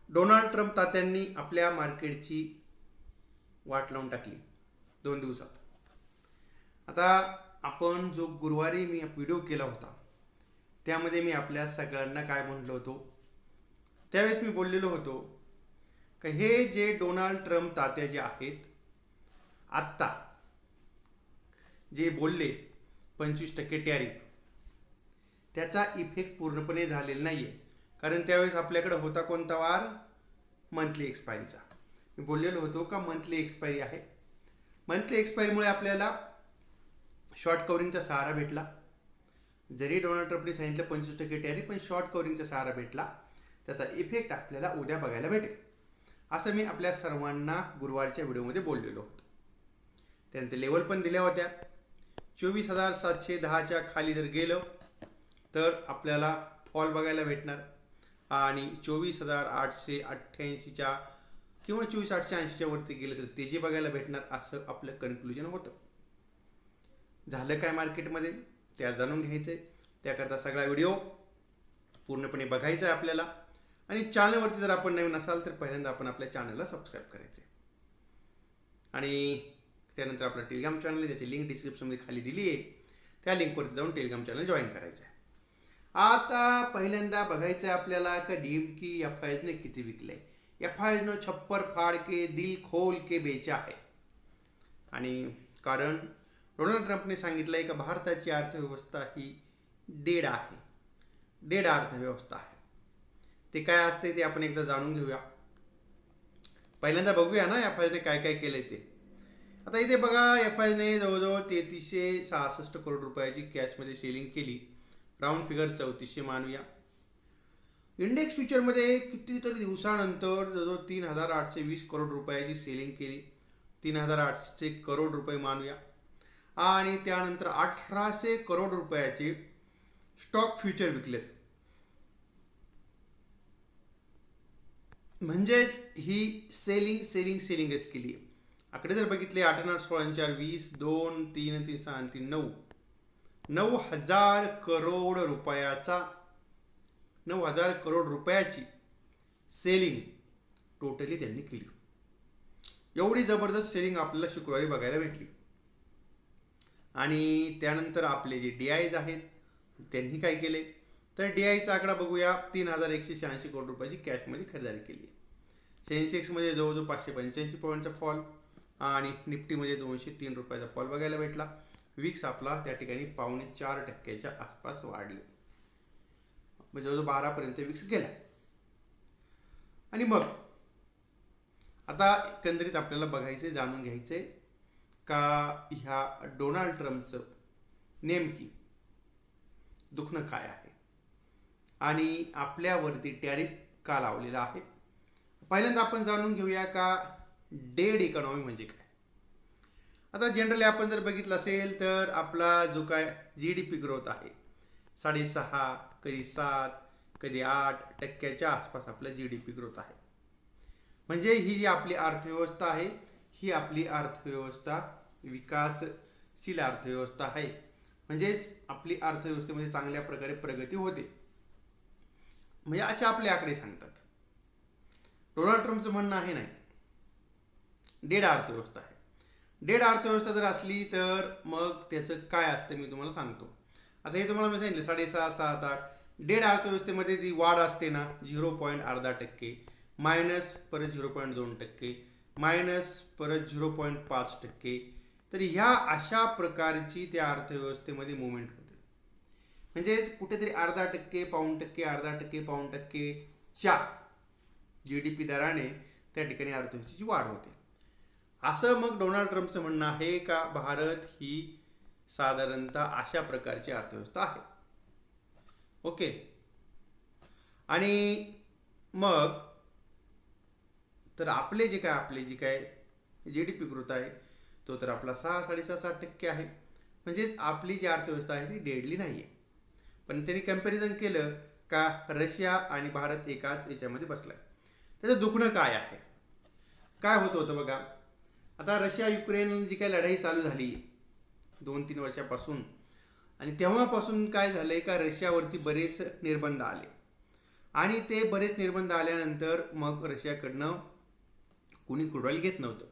Donald Trump तात्यांनी आपल्या मार्केटची वाट लावून टाकली 2 दिवसात. आता आपण जो गुरुवारी मी व्हिडिओ केला होता त्यामध्ये मी आपल्या सगळ्यांना काय म्हणलो होतो, त्यावेळेस मी बोललेलो होतो की हे जे डोनाल्ड ट्रम्प तात्या जे आहेत आत्ता जे बोलले 25% टॅरिफ, त्याचा इफेक्ट पूर्णपणे झालेला नाही आहे. कारण त्यावेळेस आपल्याकडे होता कोणता वार, मंथली एक्सपायरीचा. मी बोललेलो होतो का मंथली एक्सपायरी आहे. मंथली एक्सपायरीमुळे आपल्याला शॉर्ट कवरिंगचा सहारा भेटला. जरी डोनाल्ड ट्रम्पने सांगितलं 25% टॅरिफ, पण शॉर्ट कवरिंगचा सहारा भेटला. त्याचा इफेक्ट आपल्याला उद्या बघायला भेटेल असं मी आपल्या सर्वांना गुरुवारच्या व्हिडिओमध्ये बोललेलो होतो. त्यानंतर लेवल पण दिल्या होत्या. 24,710च्या खाली जर गेलं तर आपल्याला फॉल बघायला भेटणार आणि 24,888च्या किंवा 24,880च्या वरती गेलं तर तेजी बघायला भेटणार असं आपलं कन्क्लुजन होतं. झालं काय मार्केटमध्ये त्या जाणून घ्यायचं आहे. त्याकरता सगळा व्हिडिओ पूर्णपणे बघायचा आहे आपल्याला. आणि चॅनलवरती जर आपण नवीन असाल तर पहिल्यांदा आपण आपल्या चॅनलला सबस्क्राईब करायचं आहे. आणि त्यानंतर आपला टेलिग्राम चॅनल आहे, त्याची लिंक डिस्क्रिप्शनमध्ये खाली दिली आहे. त्या लिंकवरती जाऊन टेलिग्राम चॅनल जॉईन करायचं आहे. आता पहिल्यांदा बघायचं आहे आपल्याला का डीएमकी एफआयने किती विकले. एफआयने छप्पर फाड़ के दिल खोल के बेचा आहे. आणि कारण डोनाल्ड ट्रम्पने सांगितलं आहे का भारताची अर्थव्यवस्था ही डेड आहे, डेड अर्थव्यवस्था आहे. ते काय असते ते आपण एकदा जाणून घेऊया. पहिल्यांदा बघूया ना एफआयने काय काय केलंय ते. आता इथे बघा, एफआयने जवळजवळ 3366 करोड रुपयाची कॅशमध्ये सेलिंग केली. राऊंड फिगर 3400 मानूया. इंडेक्स फ्युचरमध्ये कितीतरी दिवसानंतर जवळजवळ 3,820 करोड रुपयाची सेलिंग केली. 3,800 करोड रुपये मानूया. आणि त्यानंतर 1,800 करोड रुपयाचे स्टॉक फ्युचर विकलेत. म्हणजेच ही सेलिंगच केली. आकडे जर बघितले 8 8 16 4 20 2 3 3 6 3 9,000 करोड रुपयाचा 9,000 करोड रुपयाची सेलिंग टोटली त्यांनी केली. एवढी जबरदस्त सेलिंग आपल्याला शुक्रवारी बघायला भेटली. आणि त्यानंतर आपले जे DIs आहेत त्यांनी काय केले तर DIचा आकडा बघूया. 3,186 करोड रुपयाची कॅशमध्ये खरेदी केली. सेन्सेक्समध्ये जवळजवळ 585 पॉईंटचा फॉल आणि निफ्टीमध्ये 203 रुपयाचा फॉल बघायला भेटला. विक्स आपला त्या ठिकाणी 4.25% आसपास वाढले. म्हणजे जवळजवळ 12पर्यंत विक्स गेला. आणि मग आता एकंदरीत आपल्याला बघायचे, जाणून घ्यायचे का ह्या डोनाल्ड ट्रम्पचं नेमकी दुखणं काय आहे आणि आपल्यावरती टॅरिफ का लावलेला आहे. पहिल्यांदा आपण जाणून घेऊया का डेड इकॉनॉमी म्हणजे काय. आता जनरली आपण जर बघितलं असेल तर आपला जो काय GDP ग्रोथ आहे 6.5, कधी 7, कधी 8% आसपास आपला GDP ग्रोथ आहे. म्हणजे ही जी आपली अर्थव्यवस्था आहे ही आपली अर्थव्यवस्था विकासशील अर्थव्यवस्था आहे. म्हणजेच आपली अर्थव्यवस्थेमध्ये चांगल्या प्रकारे प्रगती होते. म्हणजे असे आपले आकडे सांगतात. डोनाल्ड ट्रम्पचं म्हणणं आहे नाही, डेड अर्थव्यवस्था आहे. डेड अर्थव्यवस्था जर असली तर मग त्याचं काय असतं मी तुम्हाला सांगतो. आता हे तुम्हाला मी सांगितलं 6.5, 7, 8. डेड अर्थव्यवस्थेमध्ये ती वाढ असते ना 0.अर्धा%, मायनस परत 0.2%, मायनस परत 0.5%. तर ह्या अशा प्रकारची त्या अर्थव्यवस्थेमध्ये मुवमेंट होते. म्हणजेच कुठेतरी 0.5%, पाऊण%, 0.5%, पाऊण%च्या GDP दराने त्या ठिकाणी अर्थव्यवस्थेची वाढ होते. असं मग डोनाल्ड ट्रम्पचं म्हणणं आहे का भारत ही साधारणतः अशा प्रकारची अर्थव्यवस्था आहे. ओके. आणि मग तर आपली जी काय GDP ग्रोथ आहे तो तर आपला 6.5-7% आहे. म्हणजेच आपली जी अर्थव्यवस्था आहे ती डेडली नाही आहे. पण त्यांनी कम्पॅरिझन केलं का रशिया आणि भारत एकाच याच्यामध्ये बसलाय. त्याचं दुखणं काय आहे, काय होतं बघा. आता रशिया युक्रेन जी काही लढाई चालू झाली 2-3 वर्षापासून, आणि तेव्हापासून काय झालंय का रशियावरती बरेच निर्बंध आले. आणि ते बरेच निर्बंध आल्यानंतर मग रशियाकडनं कुणी क्रूड ऑइल घेत नव्हतं.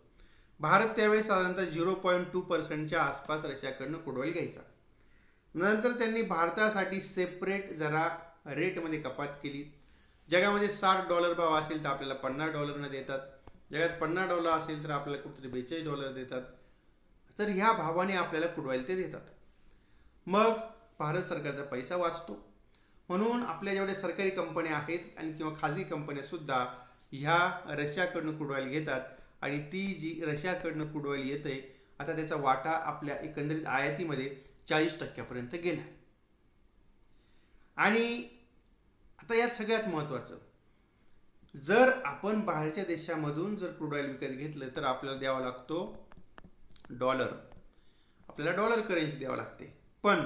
भारत त्यावेळी साधारणतः 0.2% आसपास रशियाकडनं क्रूड ऑइल घ्यायचा. नंतर त्यांनी भारतासाठी सेपरेट जरा रेटमध्ये कपात केली. जगामध्ये $60 भाव असेल तर आपल्याला $50 देतात. जगात $50 असेल तर आपल्याला कुठेतरी $42 देतात. तर ह्या भावाने आपल्याला क्रूड ऑइल ते देतात. मग भारत सरकारचा पैसा वाचतो. म्हणून आपल्या जेवढ्या सरकारी कंपन्या आहेत आणि किंवा खाजगी कंपन्या सुद्धा ह्या रशियाकडनं क्रूड ऑइल घेतात आणि ती जी रशियाकडनं क्रूड ऑइल येते आता त्याचा वाटा आपल्या एकंदरीत आयातीमध्ये 40% गेला. आणि आता यात सगळ्यात महत्त्वाचं, जर आपण बाहेरच्या देशामधून जर क्रूड ऑइल विकत घेतलं तर आपल्याला द्यावा लागतो डॉलर. आपल्याला डॉलर करन्सी द्यावं लागते. पण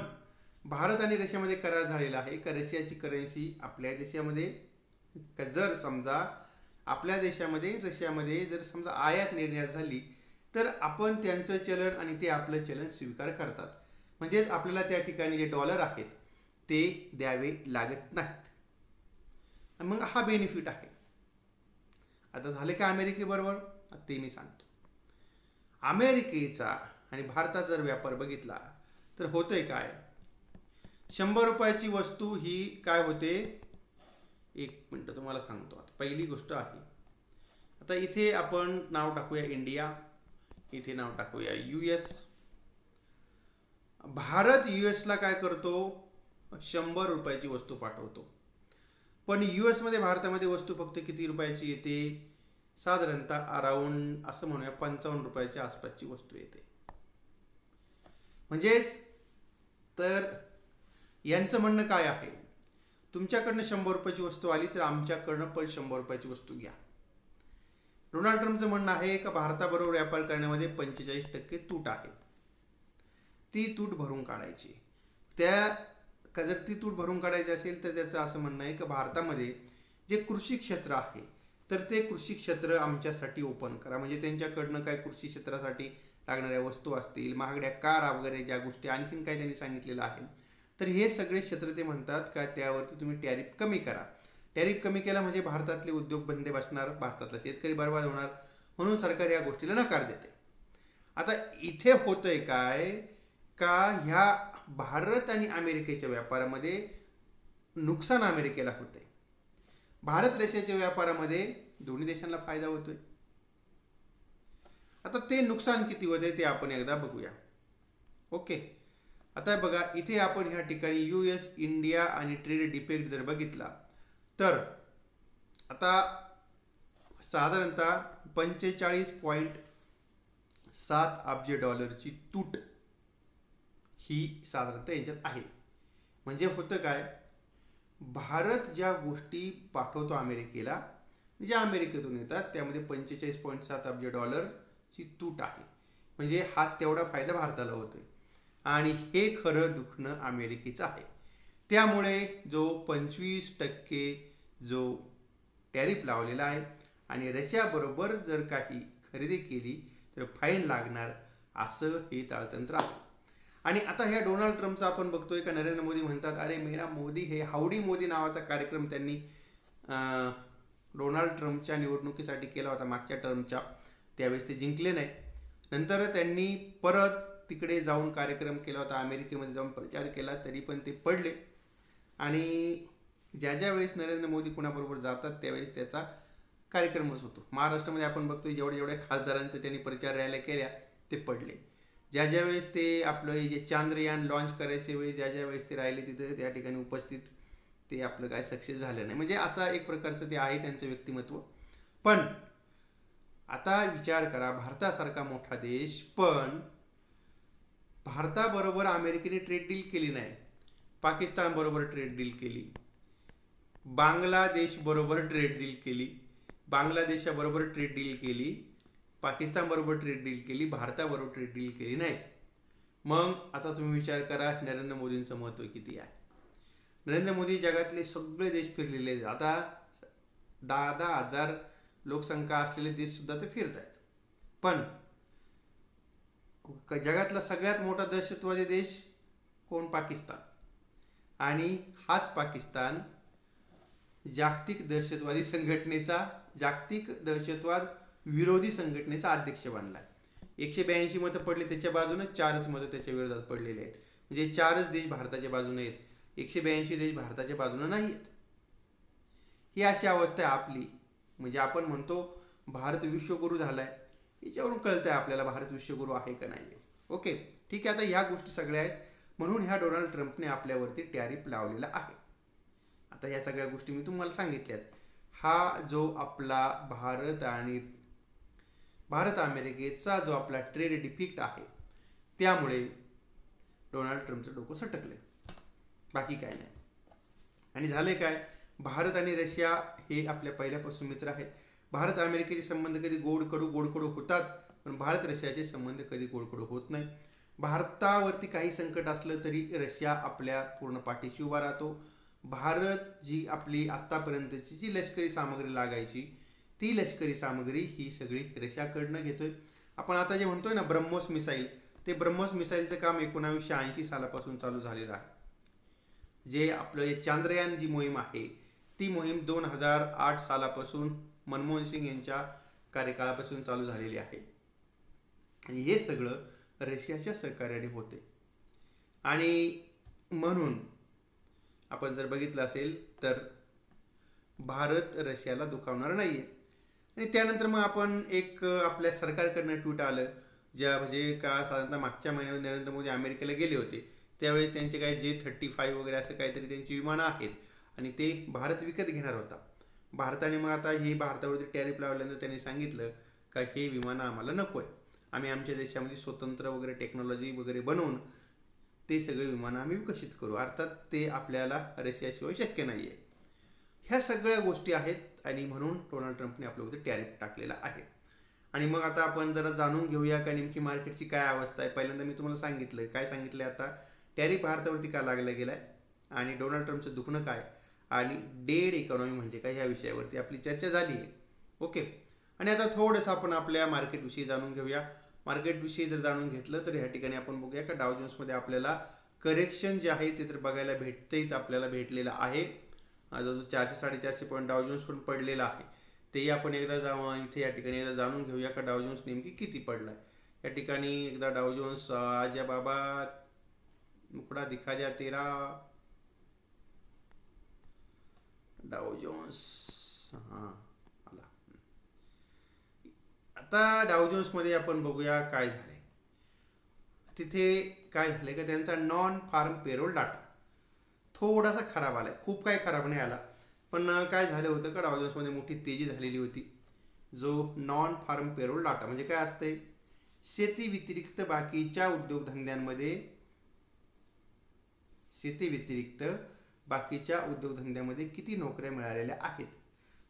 भारत आणि रशियामध्ये करार झालेला आहे का रशियाची करन्सी आपल्या देशामध्ये जर समजा आपल्या देशामध्ये रशियामध्ये जर समजा आयात निर्यात झाली तर आपण त्यांचं चलन आणि ते आपलं चलन स्वीकार करतात. म्हणजेच आपल्याला त्या ठिकाणी जे डॉलर आहेत ते द्यावे लागत नाहीत. मग हा बेनिफिट आहे. आता झाले का अमेरिकेबरोबर ते मी सांगतो. अमेरिकेचा आणि भारताचा जर व्यापार बघितला तर होतंय काय, 100 रुपयाची वस्तू ही काय होते, 1 मिनटं तुम्हाला सांगतो. आता पहिली गोष्ट आहे, आता इथे आपण नाव टाकूया इंडिया, इथे नाव टाकूया US. भारत US ला काय करतो, 100 रुपयाची वस्तू पाठवतो. पण US मध्ये भारतामध्ये वस्तू फक्त किती रुपयाची येते, साधारणतः अराउंड असं म्हणूया 55 रुपयाच्या आसपासची वस्तू येते. म्हणजेच तर यांचं म्हणणं काय आहे, तुमच्याकडनं 100 रुपयाची वस्तू आली तर आमच्याकडनं पण 100 रुपयाची वस्तू घ्या. डोनाल्ड ट्रम्पचं म्हणणं आहे का भारताबरोबर व्यापार करण्यामध्ये 45% तूट आहे, ती तूट भरून काढायची. जर ती तूट भरून काढायची असेल तर त्याचं असं म्हणणं आहे की भारतामध्ये जे कृषी क्षेत्र आहे तर ते कृषी क्षेत्र आमच्यासाठी ओपन करा. म्हणजे त्यांच्याकडनं काय कृषी क्षेत्रासाठी लागणाऱ्या वस्तू असतील, महागड्या कार वगैरे ज्या गोष्टी, आणखीन काय त्यांनी सांगितलेलं आहे, तर हे सगळे क्षेत्र ते म्हणतात का त्यावरती तुम्ही टॅरिफ कमी करा. टॅरिफ कमी केला म्हणजे भारतातले उद्योग बंद बसणार, भारतातला शेतकरी बर्बाद होणार, म्हणून सरकार या गोष्टीला नकार देते. आता इथे होतंय काय का ह्या भारत आणि अमेरिकेच्या व्यापारामध्ये नुकसान अमेरिकेला होतंय. भारत रशियाच्या व्यापारामध्ये दोन्ही देशांना फायदा होतोय. आता ते नुकसान किती होते ते आपण एकदा बघूया. ओके, आता बघा इथे आपण ह्या ठिकाणी US इंडिया आणि ट्रेड डिफेक्ट जर बघितला तर आता साधारणतः 45.7 अब्ज डॉलरची तूट ही साधारणतः यांच्यात आहे. म्हणजे होतं काय, भारत ज्या गोष्टी पाठवतो अमेरिकेला, ज्या अमेरिकेतून येतात त्यामध्ये 45.7 अब्ज डॉलरची तूट आहे. म्हणजे हा तेवढा फायदा भारताला होतोय आणि हे खरं दुखणं अमेरिकेचं आहे. त्यामुळे जो 25% जो टॅरिफ लावलेला आहे आणि रशियाबरोबर जर काही खरेदी केली तर फाईन लागणार, असं हे ताळतंत्र आहे. आणि आता ह्या डोनाल्ड ट्रम्पचा आपण बघतोय का नरेंद्र मोदी म्हणतात अरे मेरा मोदी, हे हाऊडी मोदी नावाचा कार्यक्रम त्यांनी डोनाल्ड ट्रम्पच्या निवडणुकीसाठी केला होता मागच्या टर्मच्या, त्यावेळेस ते जिंकले नाही. नंतर त्यांनी परत तिकडे जाऊन कार्यक्रम केला होता, अमेरिकेमध्ये जाऊन प्रचार केला, तरी पण ते पडले. आणि ज्या वेळेस नरेंद्र मोदी कुणाबरोबर जातात त्यावेळेस त्याचा कार्यक्रमच होतो. महाराष्ट्रामध्ये आपण बघतोय जेवढ्या खासदारांचं त्यांनी प्रचार रॅल्या केल्या ते पडले. ज्या वेळेस ते आपलं जे चांद्रयान लॉन्च करायच्या वेळी ज्या वेळेस ते राहिले तिथे त्या ठिकाणी उपस्थित, ते आपलं काय सक्सेस झालं नाही. म्हणजे असा एक प्रकारचं ते आहे त्यांचं व्यक्तिमत्व. पण आता विचार करा, भारतासारखा मोठा देश, पण भारताबरोबर अमेरिकेने ट्रेड डील केली नाही, पाकिस्तान बरोबर ट्रेड डील केली, बांगलादेश बरोबर ट्रेड डील केली, बांगलादेशाबरोबर ट्रेड डील केली, पाकिस्तान बरोबर ट्रेड डील केली, भारताबरोबर ट्रेड डील केली नाही. मग आता तुम्ही विचार करा नरेंद्र मोदींचं महत्त्व किती आहे. नरेंद्र मोदी जगातले सगळे देश फिरलेले आहेत. आता 10,000 लोकसंख्या असलेले देश सुद्धा ते फिरत आहेत. पण जगातला सगळ्यात मोठा दहशतवादी देश कोण, पाकिस्तान. आणि हाच पाकिस्तान जागतिक दहशतवाद विरोधी संघटनेचा अध्यक्ष बनलाय. 182 मतं पडले त्याच्या बाजूने, 4च मतं त्याच्या विरोधात पडलेले आहेत. म्हणजे 4च देश भारताच्या बाजूने आहेत, 182 देश भारताच्या बाजूने नाही आहेत. ही अशी अवस्था आहे आपली. म्हणजे आपण म्हणतो भारत विश्वगुरू झालाय, याच्यावरून कळतंय आपल्याला भारत विश्वगुरू आहे का नाही. ओके, ठीक आहे. आता ह्या गोष्टी सगळ्या आहेत, म्हणून ह्या डोनाल्ड ट्रम्पने आपल्यावरती टॅरिफ लावलेला आहे. आता ह्या सगळ्या गोष्टी मी तुम्हाला सांगितल्यात. हा जो आपला भारत अमेरिकेचा जो आपला ट्रेड डिफिक्ट आहे, त्यामुळे डोनाल्ड ट्रम्पचं डोकं सटकलंय, बाकी काय नाही. आणि झाले काय, भारत आणि रशिया हे आपल्या पहिल्यापासून मित्र आहेत. भारत अमेरिकेचे संबंध कधी गोड कडू होतात, पण भारत रशियाचे संबंध कधी गोड कडू होत नाही. भारतावरती काही संकट असलं तरी रशिया आपल्या पूर्ण पाठीशी उभा राहतो. भारत जी आपली आत्तापर्यंतची जी लष्करी सामग्री लागायची, ती लष्करी सामग्री ही सगळी रशियाकडनं घेतोय. आपण आता जे म्हणतोय ना ब्रह्मोस मिसाईल, ते ब्रह्मोस मिसाईलचं काम 1980 सालापासून चालू झालेलं आहे. जे आपलं चांद्रयान जी मोहीम आहे, ती मोहीम 2008 सालापासून मनमोहन सिंग यांच्या कार्यकाळापासून चालू झालेली आहे. आणि हे सगळं रशियाच्या सहकार्याने होते. आणि म्हणून आपण जर बघितलं असेल तर भारत रशियाला दुखावणार नाही आहे. आणि त्यानंतर मग आपण एक आपल्या सरकारकडनं ट्विट आलं, ज्या म्हणजे का साधारणतः मागच्या महिन्यामध्ये नरेंद्र मोदी अमेरिकेला गेले होते, त्यावेळेस त्यांचे काही J-35 वगैरे असं काहीतरी त्यांची विमानं आहेत आणि ते भारत विकत घेणार होता. भारताने मग आता हे भारतावरती टॅरिफ लावल्यानंतर त्यांनी सांगितलं का हे विमानं आम्हाला नको आहे, आम्ही आमच्या देशामध्ये स्वतंत्र वगैरे टेक्नॉलॉजी वगैरे बनवून ते सगळे विमानं आम्ही विकसित करू. अर्थात ते आपल्याला रशियाशिवाय शक्य नाही आहे. ह्या सगळ्या गोष्टी आहेत आणि म्हणून डोनाल्ड ट्रम्पने आपल्यावरती टॅरिफ टाकलेला आहे. आणि मग आता आपण जरा जाणून घेऊया का नेमकी मार्केटची काय अवस्था आहे. पहिल्यांदा मी तुम्हाला सांगितलं काय सांगितलं, आता टॅरिफ भारतावरती का लागला गेला आहे आणि डोनाल्ड ट्रम्पचं दुखणं काय आणि डेड इकॉनॉमी म्हणजे काय, ह्या विषयावरती आपली चर्चा झाली आहे. ओके, आणि आता थोडंसं आपण आपल्या मार्केटविषयी जाणून घेऊया. मार्केटविषयी जर जाणून घेतलं तर ह्या ठिकाणी आपण बघूया का डाव जोन्समध्ये आपल्याला करेक्शन जे आहे ते तर बघायला आपल्याला भेटलेलं आहे. जवळजवळ 400-450 पॉईंट डाव जोन्स पण पडलेला आहे. तेही आपण एकदा इथे या ठिकाणी एकदा जाणून घेऊया का डाव जोन्स नेमकी किती पडला आहे. या ठिकाणी एकदा डाव जोन्स आजा बाबा मुकडा दिखा जा तेरा डाव जोन्स आला. आता डाव जोन्समध्ये आपण बघूया काय झालंय. तिथे काय झालंय का त्यांचा नॉन फार्म पेरोल डाटा थोडासा खराब आलाय, खूप काही खराब नाही आला, पण काय झालं होतं का डाव जोन्समध्ये मोठी तेजी झालेली होती. जो नॉन फार्म पेरोल डाटा म्हणजे काय असतंय, शेती व्यतिरिक्त बाकीच्या उद्योगधंद्यामध्ये किती नोकऱ्या मिळालेल्या आहेत,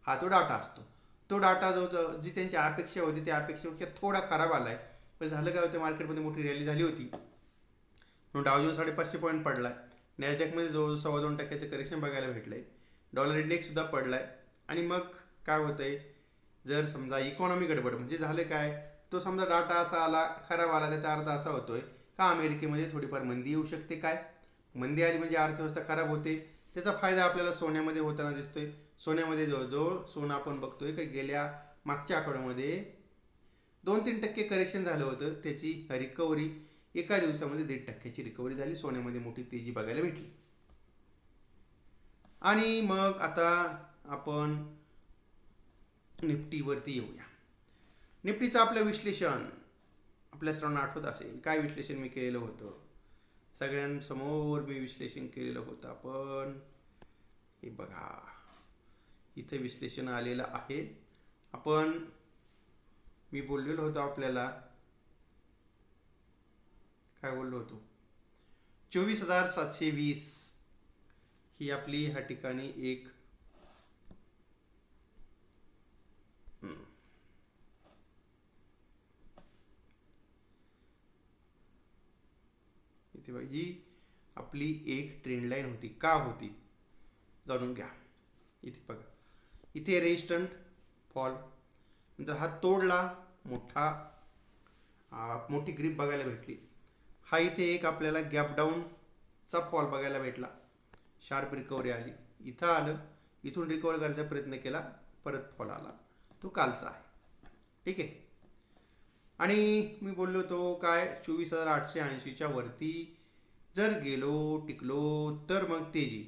हा तो डाटा असतो. तो डाटा जी त्यांची अपेक्षा होती त्या अपेक्षेपेक्षा थोडा खराब आलाय. पण झालं काय होतं, मार्केटमध्ये मोठी रॅली झाली होती, म्हणून डाव जोन्स 550 पॉईंट पडलाय. नॅसडॅकमध्ये जवळजवळ 2.25% करेक्शन बघायला भेटलंय. डॉलर इंडेक्स सुद्धा पडलाय. आणि मग काय होतंय, जर समजा इकॉनॉमी गडबड म्हणजे झालं काय, तो समजा डाटा असा आला खराब आला, त्याचा अर्थ असा होतोय का अमेरिकेमध्ये थोडीफार मंदी येऊ शकते. काय मंदी आली म्हणजे अर्थव्यवस्था खराब होते, त्याचा फायदा आपल्याला सोन्यामध्ये होताना दिसतोय. सोन्यामध्ये जवळजवळ सोनं आपण बघतोय का गेल्या मागच्या आठवड्यामध्ये 2-3% करेक्शन झालं होतं, त्याची रिकव्हरी एका दिवसामध्ये 1.5% रिकव्हरी झाली. सोन्यामध्ये मोठी तेजी बघायला भेटली. आणि मग आता आपण निफ्टीवरती येऊया. निफ्टीचं आपलं विश्लेषण आपल्या सर्वांना आठवत असेल, काय विश्लेषण मी केलेलं होतं, सगळ्यांसमोर मी विश्लेषण केलेलं होतं. आपण हे बघा इथे विश्लेषण आलेलं आहे. मी बोललेलो होतो आपल्याला, काय बोललो होतो, 24,720 ही आपली ह्या ठिकाणी एक इथे ही आपली एक ट्रेंड लाईन होती. का होती जाणून घ्या. इथे बघा, इथे रेजिस्टंट फॉल, नंतर हा तोडला, मोठी ग्रिप बघायला भेटली. हा इथे एक आपल्याला गॅप डाऊनचा फॉल बघायला भेटला, शार्प रिकव्हरी आली. इथं आलं, इथून रिकवर करायचा प्रयत्न केला, परत फॉल आला, तो कालचा आहे. ठीक आहे. आणि मी बोललो तो काय 24,880च्या वरती जर गेलो टिकलो तर मग तेजी.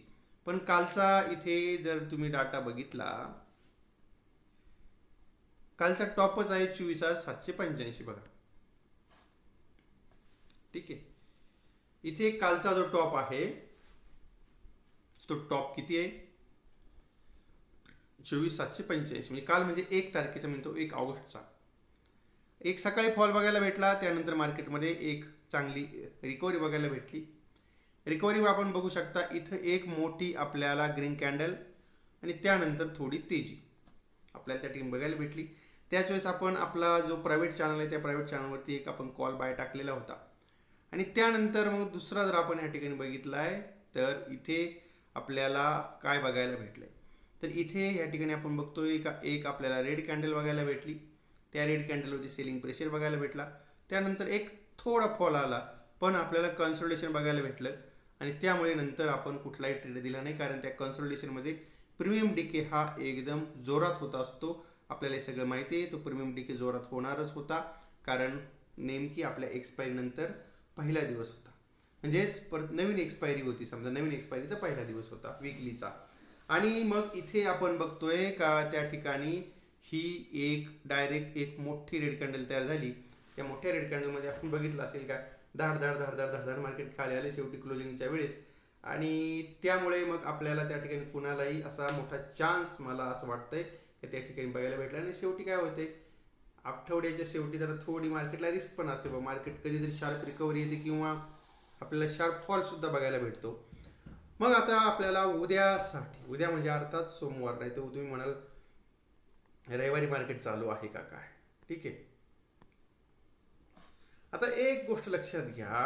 पण कालचा इथे जर तुम्ही डाटा बघितला, कालचा टॉपच आहे 24,785 बघा. ठीक आहे. इथे कालचा जो टॉप आहे तो टॉप किती आहे? 24,785. म्हणजे काल म्हणजे 1 तारखेचा म्हणतो, 1 ऑगस्टचा. एक सकाळी फॉल बघायला भेटला, त्यानंतर मार्केटमध्ये एक चांगली रिकव्हरी बघायला भेटली. रिकव्हरी आपण बघू शकता इथं एक मोठी आपल्याला ग्रीन कॅन्डल आणि त्यानंतर थोडी तेजी आपल्याला त्या टीम बघायला भेटली. त्याच वेळेस आपण आपला जो प्रायव्हेट चॅनल आहे त्या प्रायव्हेट चॅनलवरती एक आपण कॉल बाय टाकलेला होता. आणि त्यानंतर मग दुसरा जर आपण या ठिकाणी बघितला आहे तर इथे आपल्याला काय बघायला भेटलं आहे, तर इथे या ठिकाणी आपण बघतोय का एक आपल्याला रेड कॅन्डल बघायला भेटली. त्या रेड कॅन्डलवरती सेलिंग प्रेशर बघायला भेटला. त्यानंतर एक थोडा फॉल आला, पण आपल्याला कन्सोलिडेशन बघायला भेटलं आणि त्यामुळे नंतर आपण कुठलाही ट्रेड दिला नाही, कारण त्या कन्सोलिडेशनमध्ये प्रीमियम डीके हा एकदम जोरात होत असतो. आपल्याला हे सगळं माहिती आहे. तो प्रीमियम डीके जोरात होणारच होता, कारण नेमकी आपल्या एक्सपायरी नंतर पहिला दिवस होता, म्हणजेच परत नवीन एक्सपायरी होती. समजा नवीन एक्सपायरीचा पहिला दिवस होता विकलीचा. आणि मग इथे आपण बघतोय का त्या ठिकाणी ही एक डायरेक्ट एक मोठी रेड कॅन्डल तयार झाली. त्या मोठ्या रेड कॅन्डलमध्ये आपण बघितलं असेल का धाड धाड धाड धाड धाड धाड मार्केट खाली आले शेवटी क्लोजिंगच्या वेळेस. आणि त्यामुळे मग आपल्याला त्या ठिकाणी कुणालाही असा मोठा चान्स मला असं वाटतंय की त्या ठिकाणी बघायला भेटला. आणि शेवटी काय होते, आठवड्याच्या शेवटी जरा थोडी मार्केटला रिस्क पण असते. मार्केट कधीतरी शार्प रिकव्हरी येते किंवा आपल्याला शार्प फॉल सुद्धा बघायला भेटतो. मग आता आपल्याला उद्यासाठी, उद्या म्हणजे अर्थात सोमवार, नाही तर तुम्ही म्हणाल रविवारी मार्केट चालू आहे का काय. ठीक आहे. आता एक गोष्ट लक्षात घ्या,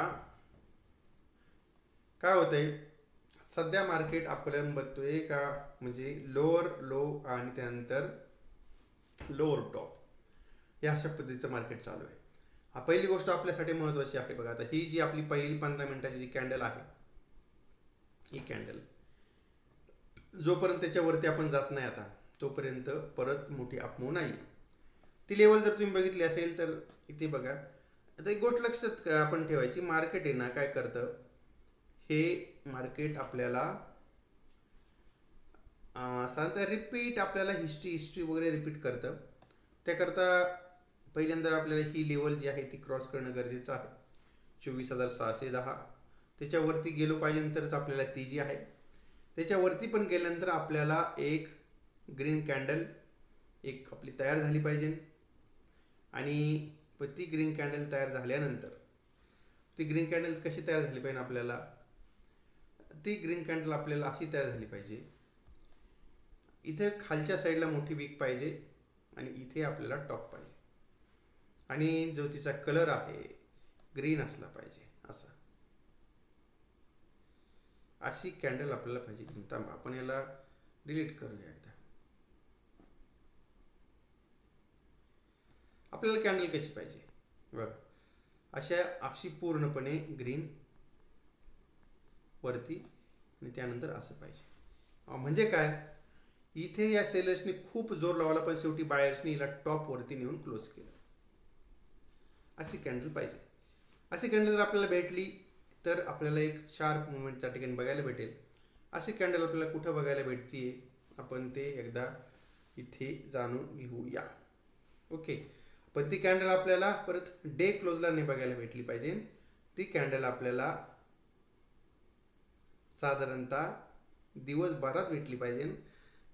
काय होतंय सध्या मार्केट आपल्याला बघतोय का म्हणजे लोअर लो आणि त्यानंतर लोअर टॉप या अशा पद्धतीचं मार्केट चालू आहे. हा पहिली गोष्ट आपल्यासाठी महत्त्वाची आहे. बघा आता ही जी आपली पहिली 15 मिनिटाची जी कॅन्डल आहे, ही कॅन्डल जोपर्यंत त्याच्यावरती आपण जात नाही आता तोपर्यंत परत मोठी अपमूव नाही. ती लेवल जर तुम्ही बघितली असेल तर इथे बघा. आता एक गोष्ट लक्षात आपण ठेवायची, मार्केट आहे ना काय करतं, हे मार्केट आपल्याला साधारणतः रिपीट आपल्याला हिस्ट्री वगैरे रिपीट करतं. त्याकरता पहिल्यांदा आपल्याला ही लेवल जी आहे ती क्रॉस करणं गरजेचं आहे. 24,610 त्याच्यावरती गेलो पाहिजे, नंतरच आपल्याला ती जी आहे त्याच्यावरती पण गेल्यानंतर आपल्याला एक ग्रीन कॅन्डल एक आपली तयार झाली पाहिजे. आणि ती ग्रीन कॅन्डल तयार झाल्यानंतर ती ग्रीन कॅन्डल कशी तयार झाली पाहिजे, आपल्याला ती ग्रीन कॅन्डल आपल्याला अशी तयार झाली पाहिजे, इथे खालच्या साईडला मोठी विक पाहिजे आणि इथे आपल्याला टॉप पाहिजे आणि जो तिचा कलर आहे ग्रीन असला पाहिजे. अशी कॅन्डल आपल्याला पाहिजे. आपण याला डिलीट करूया एकदा. आपल्याला कॅन्डल कशी पाहिजे बघा, अशी पूर्णपणे ग्रीन वरती आणि त्यानंतर असं पाहिजे. म्हणजे काय, इथे या सेलर्सनी खूप जोर लावला पण शेवटी बायर्सनी हिला टॉप वरती नेऊन क्लोज केलं. अशी कॅन्डल पाहिजे. अशी कॅन्डल जर आपल्याला भेटली तर आपल्याला एक शार्प मुवमेंट त्या ठिकाणी बघायला भेटेल. अशी कॅन्डल आपल्याला कुठं बघायला भेटते आपण ते एकदा इथे जाणून घेऊया. ओके. पण ती कॅन्डल आपल्याला परत डे क्लोजला नाही बघायला भेटली पाहिजे. ती कॅन्डल आपल्याला साधारणतः दिवसभरात भेटली पाहिजे.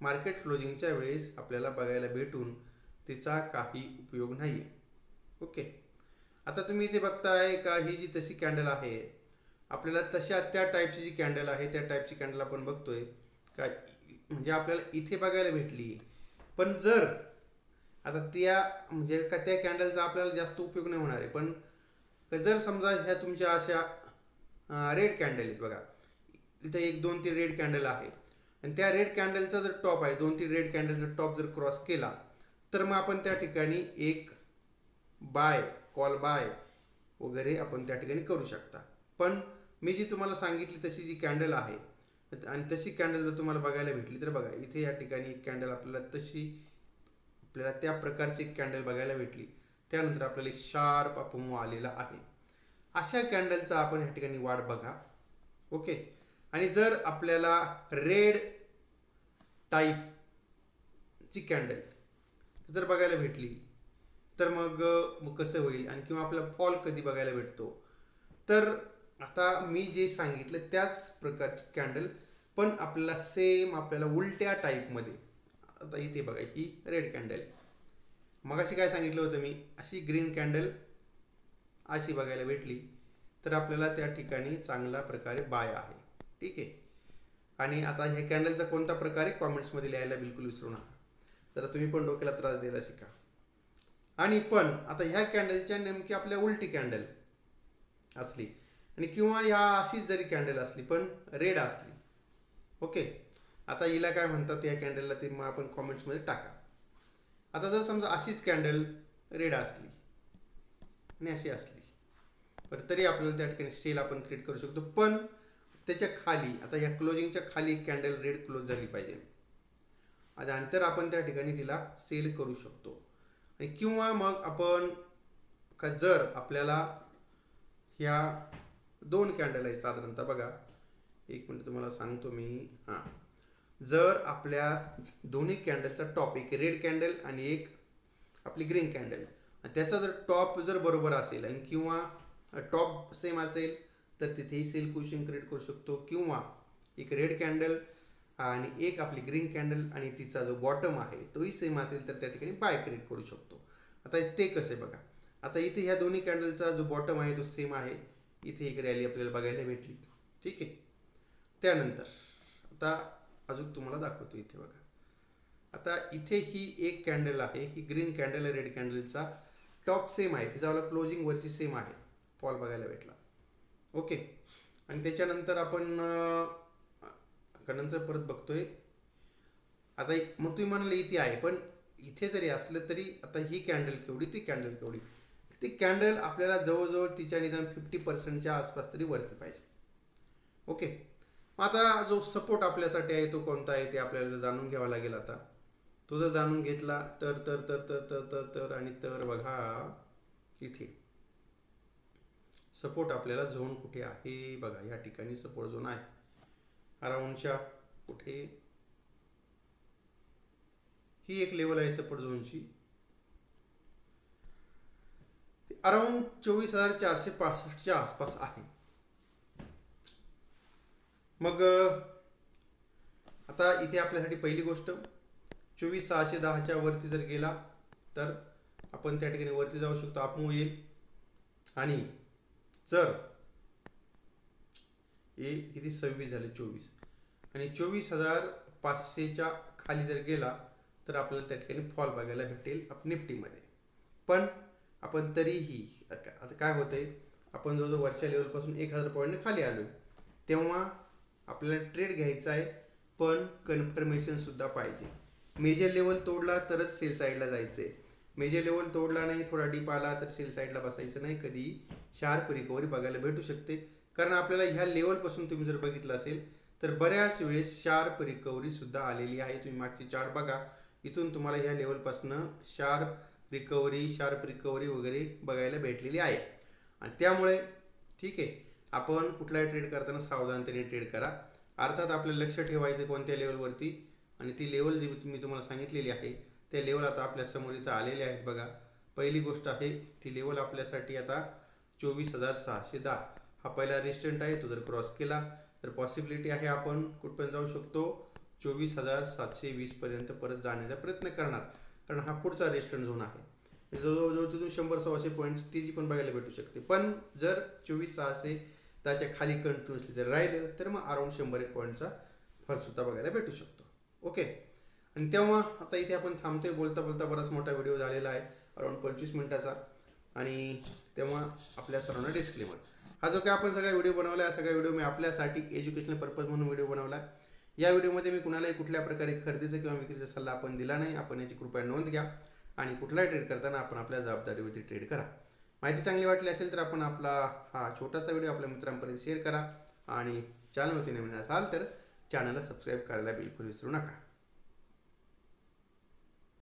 मार्केट क्लोजिंगच्या वेळेस आपल्याला बघायला भेटून तिचा काही उपयोग नाही आहे. ओके. आता तुम्ही इथे बघताय का ही जी तशी कॅन्डल आहे आपल्याला तशा त्या टाईपची जी कॅन्डल आहे त्या टाईपची कॅन्डल आपण बघतोय का, म्हणजे आपल्याला इथे बघायला भेटली. पण जर आता त्या म्हणजे का त्या कॅन्डलचा आपल्याला जास्त उपयोग नाही होणार आहे. पण जर समजा ह्या तुमच्या अशा रेड कॅन्डल आहेत बघा, इथं 1 2 3 रेड कॅन्डल आहे आणि त्या रेड कॅन्डलचा जर टॉप आहे 2 3 रेड कॅन्डलचा टॉप जर क्रॉस केला तर मग आपण त्या ठिकाणी एक बाय कॉल बाय वगैरे आपण त्या ठिकाणी करू शकता. पण मी जी तुम्हाला सांगितली तशी जी कॅन्डल आहे आणि तशी कॅन्डल जर तुम्हाला बघायला भेटली तर बघा इथे या ठिकाणी एक कॅन्डल आपल्याला त्या प्रकारची एक कॅन्डल बघायला भेटली. त्यानंतर आपल्याला एक शार्प अप मूव्ह आलेला आहे. अशा कॅन्डलचा आपण या ठिकाणी वाट बघा. ओके. आणि जर आपल्याला रेड टाईपची कॅन्डल जर बघायला भेटली तर मग कसं होईल आणि किंवा आपल्याला फॉल कधी बघायला भेटतो, तर आता मी जे सांगितलं त्याच प्रकारची कॅन्डल पण आपल्याला सेम आपल्याला उलट्या टाईपमध्ये. आता इथे बघा ही रेड कॅन्डल, मगाशी काय सांगितलं होतं मी, अशी ग्रीन कॅन्डल अशी बघायला भेटली तर आपल्याला त्या ठिकाणी चांगल्या प्रकारे बाय आहे. ठीक आहे. आणि आता ह्या कॅन्डलचा कोणता प्रकार आहे कॉमेंट्समध्ये लिहायला बिलकुल विसरू नका. जरा तुम्ही पण डोक्याला त्रास द्यायला शिका. आणि पण आता ह्या कॅन्डलच्या नेमकी आपल्या उलटी कॅन्डल असली आणि किंवा या अशीच जरी कॅन्डल असली पण रेड असली, ओके, आता हिला काय म्हणतात या कॅन्डलला ते मग आपण कॉमेंट्समध्ये टाका. आता जर समजा अशीच कॅन्डल रेड असली आणि अशी असली पण तरी आपल्याला त्या ठिकाणी सेल आपण क्रिएट करू शकतो. पण त्याच्या खाली आता या क्लोजिंगच्या खाली कॅन्डल रेड क्लोज झाली पाहिजे आणि तर आपण त्या ठिकाणी तिला सेल करू शकतो. आणि किंवा मग आपण जर आपल्याला ह्या दोन कॅन्डल आहेत साधारणतः बघा, एक मिनिट तुम्हाला सांगतो मी. हां, जर आपल्या दोन्ही कॅन्डलचा टॉप, एक रेड कॅन्डल आणि एक आपली ग्रीन कॅन्डल, आणि त्याचा जर टॉप जर बरोबर असेल आणि किंवा टॉप सेम असेल तर तिथेही सेल पोझिशन क्रिएट करू शकतो. किंवा एक रेड कॅन्डल आणि एक आपली ग्रीन कॅन्डल आणि तिचा जो बॉटम आहे तोही सेम असेल तर त्या ठिकाणी बाय क्रिएट करू शकतो. आता ते कसे बघा, आता इथे ह्या दोन्ही कॅन्डलचा जो बॉटम आहे तो सेम आहे. इथे एक रॅली आपल्याला बघायला भेटली. ठीक आहे. त्यानंतर आता अजून तुम्हाला दाखवतो. इथे बघा, आता इथे ही एक कॅन्डल आहे, ही ग्रीन कॅन्डल आहे. रेड कॅन्डलचा टॉप सेम आहे, तिचा वाला क्लोजिंग वरची सेम आहे, फॉल बघायला भेटला. ओके. आणि त्याच्यानंतर आपण नंतर परत बघतोय. आता मग तुम्ही म्हणाले इथे आहे, पण इथे जरी असलं तरी आता ही कॅन्डल केवढी, ती कॅन्डल केवढी, ती कॅन्डल आपल्याला जवळजवळ तिच्या निदान 50%च्या आसपास तरी वरती पाहिजे. ओके. आता जो सपोर्ट आपल्यासाठी आहे तो कोणता आहे ते आपल्याला जाणून घ्यावा लागेल. आता तो जर जाणून घेतला तर तर तर तर तर तर तर आणि तर बघा इथे सपोर्ट आपल्याला झोन कुठे आहे बघा, या ठिकाणी सपोर्ट झोन आहे अराउंडच्या कुठे, ही एक लेवल आहे सपोर्ट झोनची, अराउंड 24,465च्या आसपास आहे. मग आता इथे आपल्यासाठी पहिली गोष्ट 24,610च्या वरती जर गेला तर आपण त्या ठिकाणी वरती जाऊ शकतो, अपमूव्ह येईल. आणि जर हे किती 26 झाले, 24 आणि 24,500च्या खाली जर गेला तर आपल्याला त्या ठिकाणी फॉल बघायला भेटेल निफ्टीमध्ये. पण आपण तरीही आता काय होतंय, आपण जवळजवळ वरच्या लेवलपासून 1,000 पॉईंटने खाली आलो, तेव्हा आपल्याला ट्रेड घ्यायचा आहे पण कन्फर्मेशनसुद्धा पाहिजे. मेजर लेवल तोडला तरच सेल साईडला जायचं आहे. मेजर लेवल तोडला नाही, थोडा डीप आला तर सेल साईडला बसायचं नाही. कधी शार्प रिकव्हरी बघायला भेटू शकते, कारण आपल्याला ह्या लेवलपासून तुम्ही जर बघितलं असेल तर बऱ्याच वेळेस शार्प रिकव्हरीसुद्धा आलेली आहे. तुम्ही मागची चार्ट बघा, इथून तुम्हाला ह्या लेवलपासून शार्प रिकव्हरी वगैरे बघायला भेटलेली आहे. आणि त्यामुळे ठीक आहे, आपण कुठलाही ट्रेड करताना सावधानतेने ट्रेड करा. अर्थात आपलं लक्ष ठेवायचं कोणत्या लेवलवरती, आणि ती लेवल जी मी तुम्हाला सांगितलेली आहे त्या लेवल आता आपल्या समोर इथं आलेले आहेत बघा. पहिली गोष्ट आहे ती लेवल आपल्यासाठी आता 24,610 हा पहिला रेजिस्टंट आहे. तो जर क्रॉस केला तर पॉसिबिलिटी आहे आपण कुठपर्यंत जाऊ शकतो, 24,720 पर्यंत परत जाण्याचा प्रयत्न करणार, कारण हा पुढचा रेजिस्टंट झोन आहे. जवळजवळ तिथून 100-100 पॉईंट्स ती जी पण बघायला भेटू शकते. पण जर 24,610च्या खाली कंटिन्युअसली जर राहिलं तर मग अराउंड 100-1 पॉईंटचा फॉलसुद्धा बघायला भेटू शकतो. ओके. आणि तेव्हा आता इथे आपण थांबतोय, बोलता बोलता बराच मोठा व्हिडिओ झालेला आहे अराउंड 25 मिनिटाचा. आणि तेव्हा आपल्या सर्वांना डिस्क्लेमर, हा जो काय आपण सगळा व्हिडिओ बनवला आहे, सगळा व्हिडिओ मी आपल्यासाठी एज्युकेशनल पर्पज म्हणून व्हिडिओ बनवला आहे. या व्हिडिओमध्ये मी कुणालाही कुठल्या प्रकारे खरेदीचा किंवा विक्रीचा सल्ला आपण दिला नाही. आपण याची कृपया नोंद घ्या आणि कुठलाही ट्रेड करताना आपण आपल्या जबाबदारीवरती ट्रेड करा. माहिती चांगली वाटली असेल तर आपण आपला हा छोटासा व्हिडिओ आपल्या मित्रांपर्यंत शेअर करा आणि चॅनलवरती नवीन असाल तर चॅनलला सबस्क्राईब करायला बिलकुल विसरू नका.